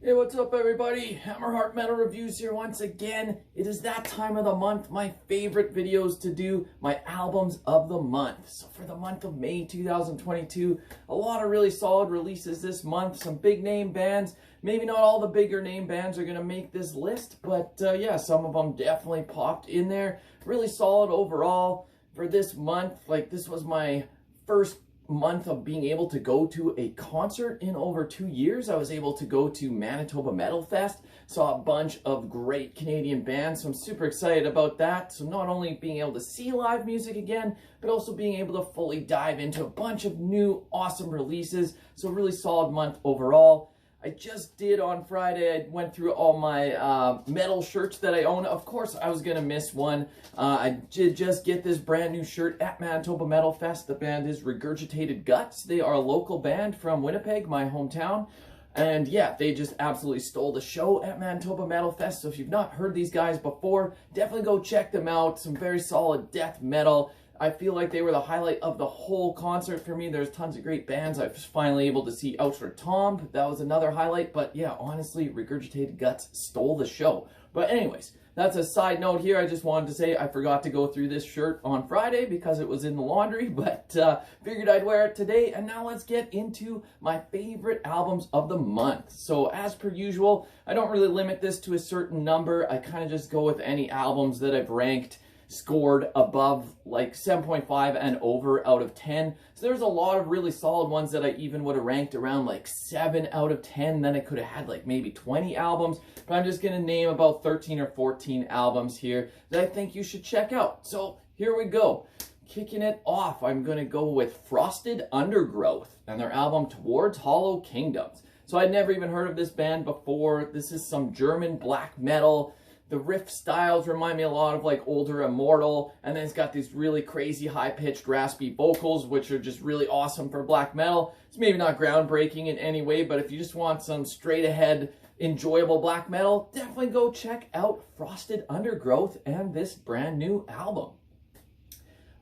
Hey, what's up everybody? Hammerheart Metal Reviews here once again. It is that time of the month, my favorite videos to do, my albums of the month. So for the month of May 2022, a lot of really solid releases this month, some big name bands. Maybe not all the bigger name bands are going to make this list, but yeah, some of them definitely popped in there. Really solid overall for this month. Like, this was my first month of being able to go to a concert in over 2 years. I was able to go to Manitoba Metal Fest, saw a bunch of great Canadian bands, so I'm super excited about that. So not only being able to see live music again, but also being able to fully dive into a bunch of new awesome releases. So really solid month overall. I just did on Friday, I went through all my metal shirts that I own. Of course, I was going to miss one. I did just get this brand new shirt at Manitoba Metal Fest. The band is Regurgitated Guts. They are a local band from Winnipeg, my hometown. And yeah, they just absolutely stole the show at Manitoba Metal Fest. So if you've not heard these guys before, definitely go check them out. Some very solid death metal. I feel like they were the highlight of the whole concert for me. There's tons of great bands. I was finally able to see Outre Tombe. That was another highlight. But yeah, honestly, Regurgitated Guts stole the show. But anyways, that's a side note here. I just wanted to say I forgot to go through this shirt on Friday because it was in the laundry. But figured I'd wear it today. And now let's get into my favorite albums of the month. So as per usual, I don't really limit this to a certain number. I kind of just go with any albums that I've ranked scored above like 7.5 and over out of 10. So there's a lot of really solid ones that I even would have ranked around like 7 out of 10. Then I could have had like maybe 20 albums, but I'm just going to name about 13 or 14 albums here that I think you should check out. So here we go. Kicking it off, I'm going to go with Frosted Undergrowth and their album Towards Hollow Kingdoms. So I'd never even heard of this band before. This is some German black metal. The riff styles remind me a lot of like older Immortal, and then it's got these really crazy high-pitched raspy vocals, which are just really awesome for black metal. It's maybe not groundbreaking in any way, but if you just want some straight-ahead, enjoyable black metal, definitely go check out Frosted Undergrowth and this brand new album.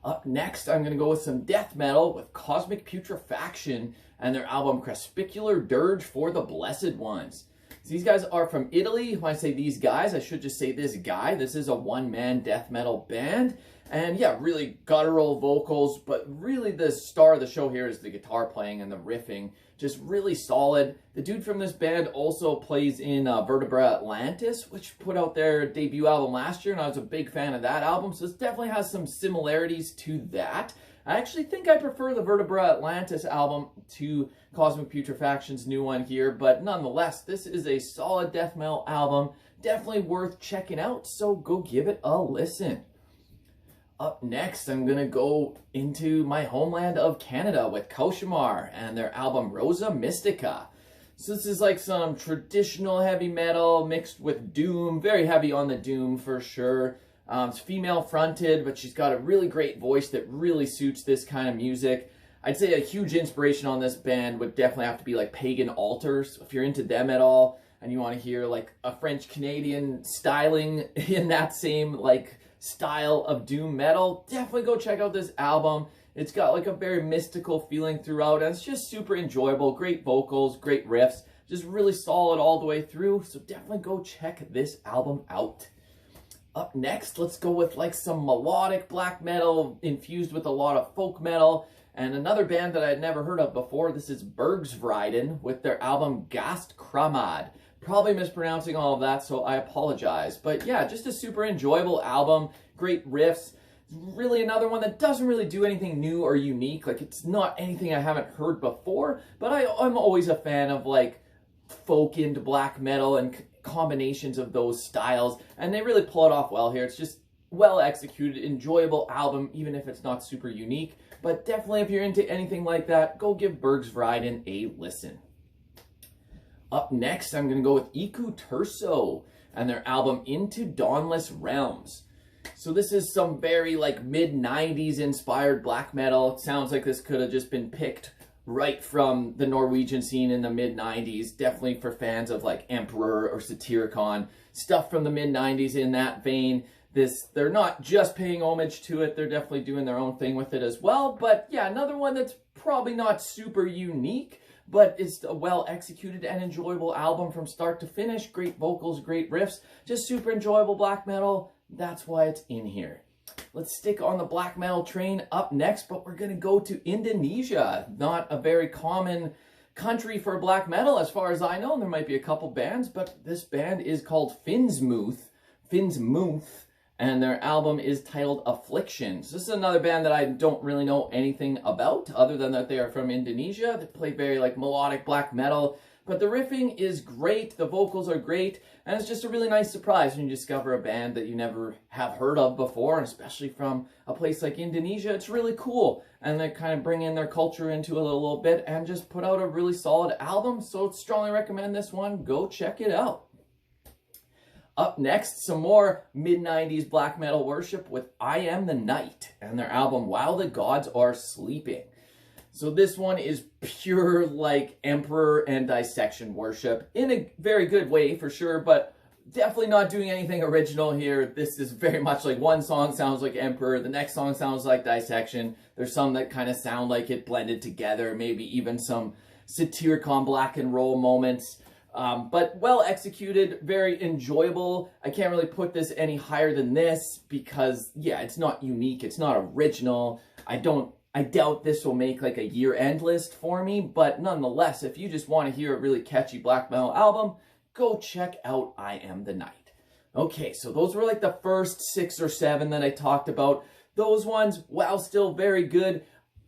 Up next, I'm going to go with some death metal with Cosmic Putrefaction and their album Crepuscule Dirge for the Blessed Ones. These guys are from Italy. When I say these guys, I should just say this guy. This is a one-man death metal band. And yeah, really guttural vocals, but really the star of the show here is the guitar playing and the riffing. Just really solid. The dude from this band also plays in Vertebra Atlantis, which put out their debut album last year, and I was a big fan of that album. So this definitely has some similarities to that. I actually think I prefer the Vertebra Atlantis album to Cosmic Putrefaction's new one here, but nonetheless, this is a solid death metal album, definitely worth checking out, so go give it a listen. Up next, I'm going to go into my homeland of Canada with Cauchemar and their album Rosa, Mystica. So this is like some traditional heavy metal mixed with doom, very heavy on the doom for sure. It's female fronted, but she's got a really great voice that really suits this kind of music. I'd say a huge inspiration on this band would definitely have to be like Pagan Altars. If you're into them at all and you want to hear like a French-Canadian styling in that same like style of doom metal, definitely go check out this album. It's got like a very mystical feeling throughout, and it's just super enjoyable. Great vocals, great riffs, just really solid all the way through. So definitely go check this album out. Up next, let's go with like some melodic black metal infused with a lot of folk metal. And another band that I had never heard of before, this is Bergsvriden with their album Gastkramad. Probably mispronouncing all of that, so I apologize. But yeah, just a super enjoyable album, great riffs. Really another one that doesn't really do anything new or unique. Like, it's not anything I haven't heard before, but I'm always a fan of like folk into black metal and combinations of those styles, and they really pull it off well here. It's just well executed, enjoyable album, even if it's not super unique. But definitely if you're into anything like that, go give Bergsvriden a listen. Up next, I'm going to go with Iku-Turso and their album Into Dawnless Realms. So this is some very like mid-90s inspired black metal. It sounds like this could have just been picked right from the Norwegian scene in the mid-90s. Definitely for fans of like Emperor or Satyricon. Stuff from the mid-90s in that vein. They're not just paying homage to it. They're definitely doing their own thing with it as well. But yeah, another one that's probably not super unique, but it's a well executed and enjoyable album from start to finish. Great vocals, great riffs, just super enjoyable black metal. That's why it's in here. Let's stick on the black metal train up next, but we're going to go to Indonesia. Not a very common country for black metal as far as I know. There might be a couple bands, but this band is called Finsmoonth, and their album is titled Affliction. So this is another band that I don't really know anything about other than that they are from Indonesia. They play very like melodic black metal, but the riffing is great, the vocals are great, and it's just a really nice surprise when you discover a band that you never have heard of before, and especially from a place like Indonesia. It's really cool, and they kind of bring in their culture into it a little bit and just put out a really solid album, so strongly recommend this one. Go check it out. Up next, some more mid-90s black metal worship with I Am the Night and their album While the Gods Are Sleeping. So this one is pure like Emperor and Dissection worship in a very good way for sure, but definitely not doing anything original here. This is very much like one song sounds like Emperor, the next song sounds like Dissection. There's some that kind of sound like it blended together, maybe even some Satyricon black and roll moments. But well executed, very enjoyable. I can't really put this any higher than this because, yeah, it's not unique. It's not original. I doubt this will make like a year-end list for me, but nonetheless, if you just want to hear a really catchy black metal album, go check out I Am the Night. Okay, so those were like the first 6 or 7 that I talked about. Those ones, while still very good,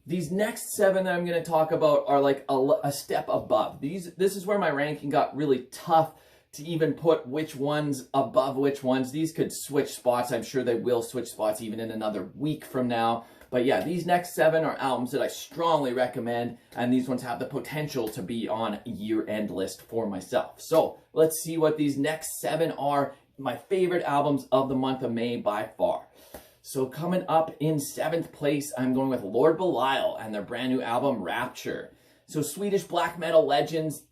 these next 7 that I'm going to talk about are like a step above. This is where my ranking got really tough to even put which ones above which ones. These could switch spots. I'm sure they will switch spots even in another week from now. But yeah, these next 7 are albums that I strongly recommend, and these ones have the potential to be on a year-end list for myself. So let's see what these next 7 are. My favorite albums of the month of May by far. So coming up in 7th place, I'm going with Lord Belial and their brand new album, Rapture. So Swedish black metal legends.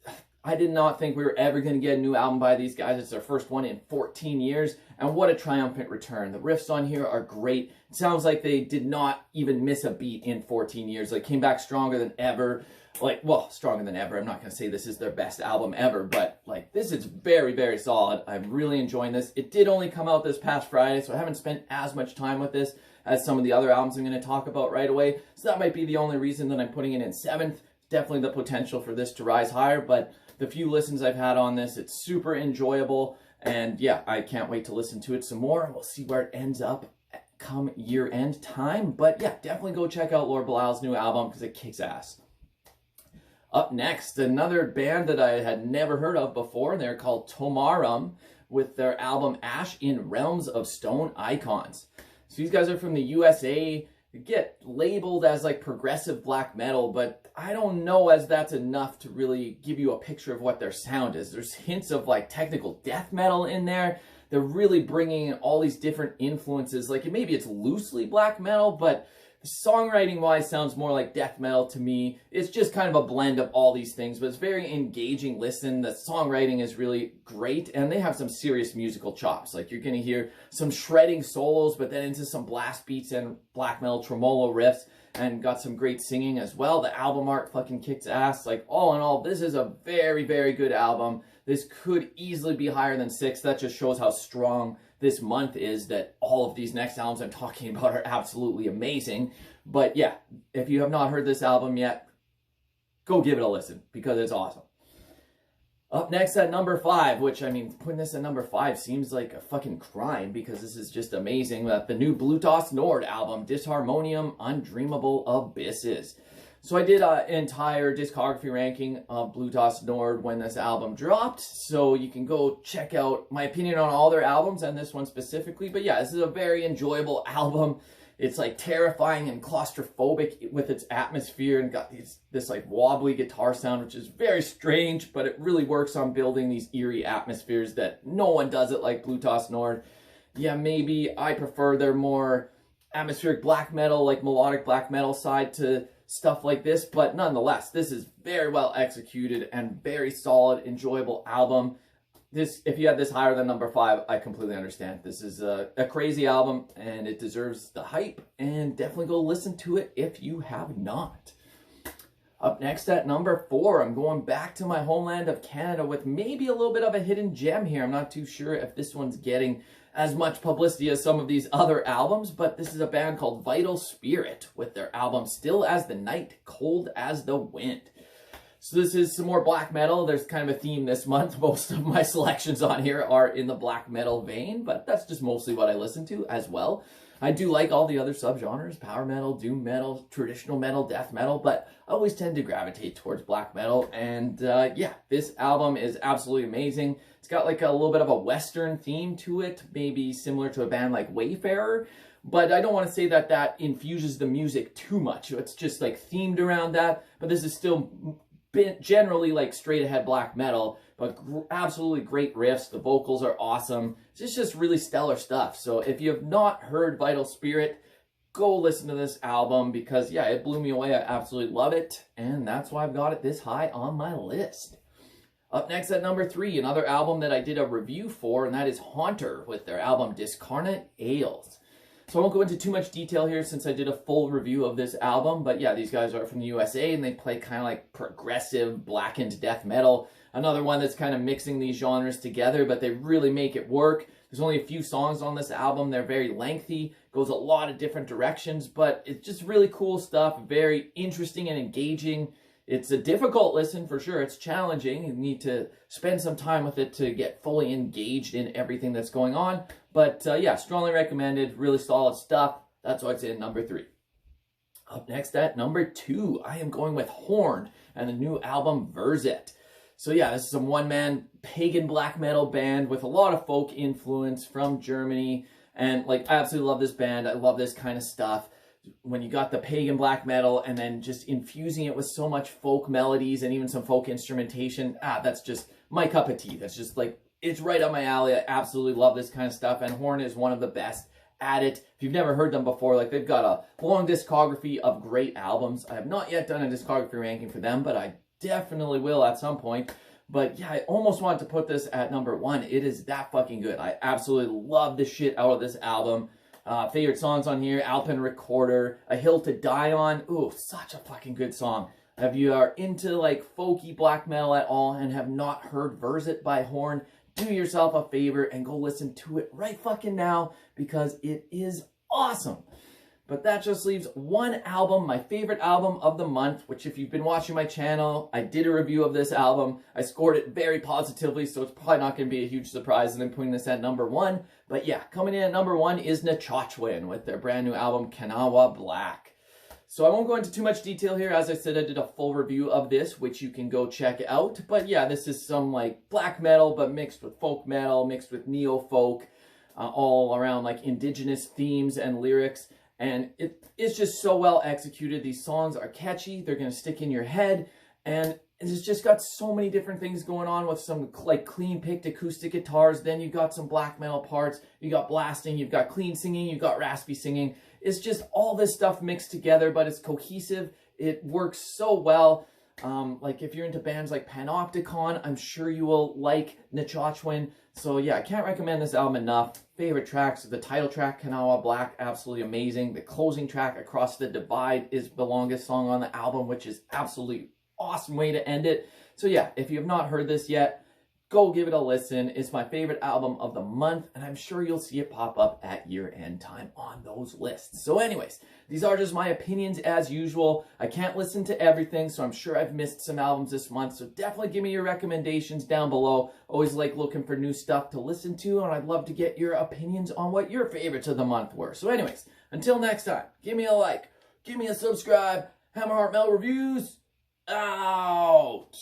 I did not think we were ever going to get a new album by these guys. It's their first one in 14 years, and what a triumphant return. The riffs on here are great. It sounds like they did not even miss a beat in 14 years. Like, came back stronger than ever. Like, well, stronger than ever. I'm not going to say this is their best album ever, but like, this is very, very solid. I'm really enjoying this. It did only come out this past Friday, so I haven't spent as much time with this as some of the other albums I'm going to talk about right away. So that might be the only reason that I'm putting it in 7th. Definitely the potential for this to rise higher, but the few listens I've had on this, it's super enjoyable, and yeah, I can't wait to listen to it some more. We'll see where it ends up come year-end time, but yeah, definitely go check out Lord Belial's new album because it kicks ass. Up next, another band that I had never heard of before. They're called Tómarúm with their album Ash in Realms of Stone Icons. So these guys are from the USA. They get labeled as like progressive black metal, but I don't know as that's enough to really give you a picture of what their sound is. There's hints of like technical death metal in there. They're really bringing in all these different influences. Like, maybe it's loosely black metal, but songwriting-wise sounds more like death metal to me. It's just kind of a blend of all these things, but it's very engaging listen. The songwriting is really great, and they have some serious musical chops. Like, you're going to hear some shredding solos, but then into some blast beats and black metal tremolo riffs, and got some great singing as well. The album art fucking kicks ass. Like, all in all, this is a very, very good album. This could easily be higher than 6. That just shows how strong this month is, that all of these next albums I'm talking about are absolutely amazing. But yeah, if you have not heard this album yet, go give it a listen because it's awesome. Up next at number 5, which, I mean, putting this at number 5 seems like a fucking crime because this is just amazing. The new Blutos Nord album, Disharmonium, Undreamable Abysses. So I did an entire discography ranking of Blutos Nord when this album dropped, so you can go check out my opinion on all their albums and this one specifically. But yeah, this is a very enjoyable album. It's like terrifying and claustrophobic with its atmosphere, and got this like wobbly guitar sound, which is very strange, but it really works on building these eerie atmospheres that no one does it like Blutos Nord. Yeah, maybe I prefer their more atmospheric black metal, like melodic black metal side to stuff like this, but nonetheless, this is very well executed and very solid, enjoyable album. This, if you had this higher than number 5, I completely understand. This is a crazy album, and it deserves the hype, and definitely go listen to it if you have not. Up next at number 4, I'm going back to my homeland of Canada with maybe a little bit of a hidden gem here. I'm not too sure if this one's getting as much publicity as some of these other albums, but this is a band called Vital Spirit with their album Still as the Night, Cold as the Wind. So this is some more black metal. There's kind of a theme this month. Most of my selections on here are in the black metal vein, but that's just mostly what I listen to as well. I do like all the other subgenres, power metal, doom metal, traditional metal, death metal, but I always tend to gravitate towards black metal. And yeah, this album is absolutely amazing. It's got like a little bit of a Western theme to it, maybe similar to a band like Wayfarer. But I don't want to say that that infuses the music too much. It's just like themed around that. But this is still generally like straight ahead black metal, but absolutely great riffs. The vocals are awesome. It's just really stellar stuff. So if you have not heard Vital Spirit, go listen to this album because yeah, it blew me away. I absolutely love it. And that's why I've got it this high on my list. Up next at number 3, another album that I did a review for, and that is Haunter with their album Discarnate, Ails. So I won't go into too much detail here since I did a full review of this album, but yeah, these guys are from the USA and they play kind of like progressive blackened death metal. Another one that's kind of mixing these genres together, but they really make it work. There's only a few songs on this album. They're very lengthy, goes a lot of different directions, but it's just really cool stuff, very interesting and engaging. It's a difficult listen for sure. It's challenging. You need to spend some time with it to get fully engaged in everything that's going on. But yeah, strongly recommended. Really solid stuff. That's why it's in number 3. Up next at number 2, I am going with Horn and the new album Verzet. So yeah, this is some one-man pagan black metal band with a lot of folk influence from Germany. And like, I absolutely love this band. I love this kind of stuff. When you got the pagan black metal and then just infusing it with so much folk melodies and even some folk instrumentation, that's just my cup of tea. That's just like, it's right up my alley. I absolutely love this kind of stuff, and Horn is one of the best at it. If you've never heard them before, like, they've got a long discography of great albums. I have not yet done a discography ranking for them, but I definitely will at some point. But yeah, I almost wanted to put this at number 1. It is that fucking good. I absolutely love the shit out of this album. Favorite songs on here, Alpine Recorder, A Hill to Die On. Ooh, such a fucking good song. If you are into like folky black metal at all and have not heard Verzet by Horn, do yourself a favor and go listen to it right fucking now because it is awesome. But that just leaves one album, my favorite album of the month, which if you've been watching my channel, I did a review of this album. I scored it very positively, so it's probably not going to be a huge surprise and I'm putting this at number 1. But yeah, coming in at number 1 is Nechochwen with their brand new album, Kanawa Black. So I won't go into too much detail here. As I said, I did a full review of this, which you can go check out. But yeah, this is some like black metal, but mixed with folk metal, mixed with neo-folk, all around like indigenous themes and lyrics. And it's just so well executed. These songs are catchy. They're going to stick in your head. And it's just got so many different things going on with some like clean picked acoustic guitars. Then you've got some black metal parts. You got blasting. You've got clean singing. You've got raspy singing. It's just all this stuff mixed together, but it's cohesive. It works so well. Like if you're into bands like Panopticon, I'm sure you will like Nechochwen. So yeah, I can't recommend this album enough. Favorite tracks, the title track, Kanawa Black, absolutely amazing. The closing track, Across the Divide, is the longest song on the album, which is absolutely awesome way to end it. So yeah, if you have not heard this yet, go give it a listen. It's my favorite album of the month, and I'm sure you'll see it pop up at year-end time on those lists. So anyways, these are just my opinions as usual. I can't listen to everything, so I'm sure I've missed some albums this month, so definitely give me your recommendations down below. Always like looking for new stuff to listen to, and I'd love to get your opinions on what your favorites of the month were. So anyways, until next time, give me a like, give me a subscribe, Hammerheart Metal Reviews, out!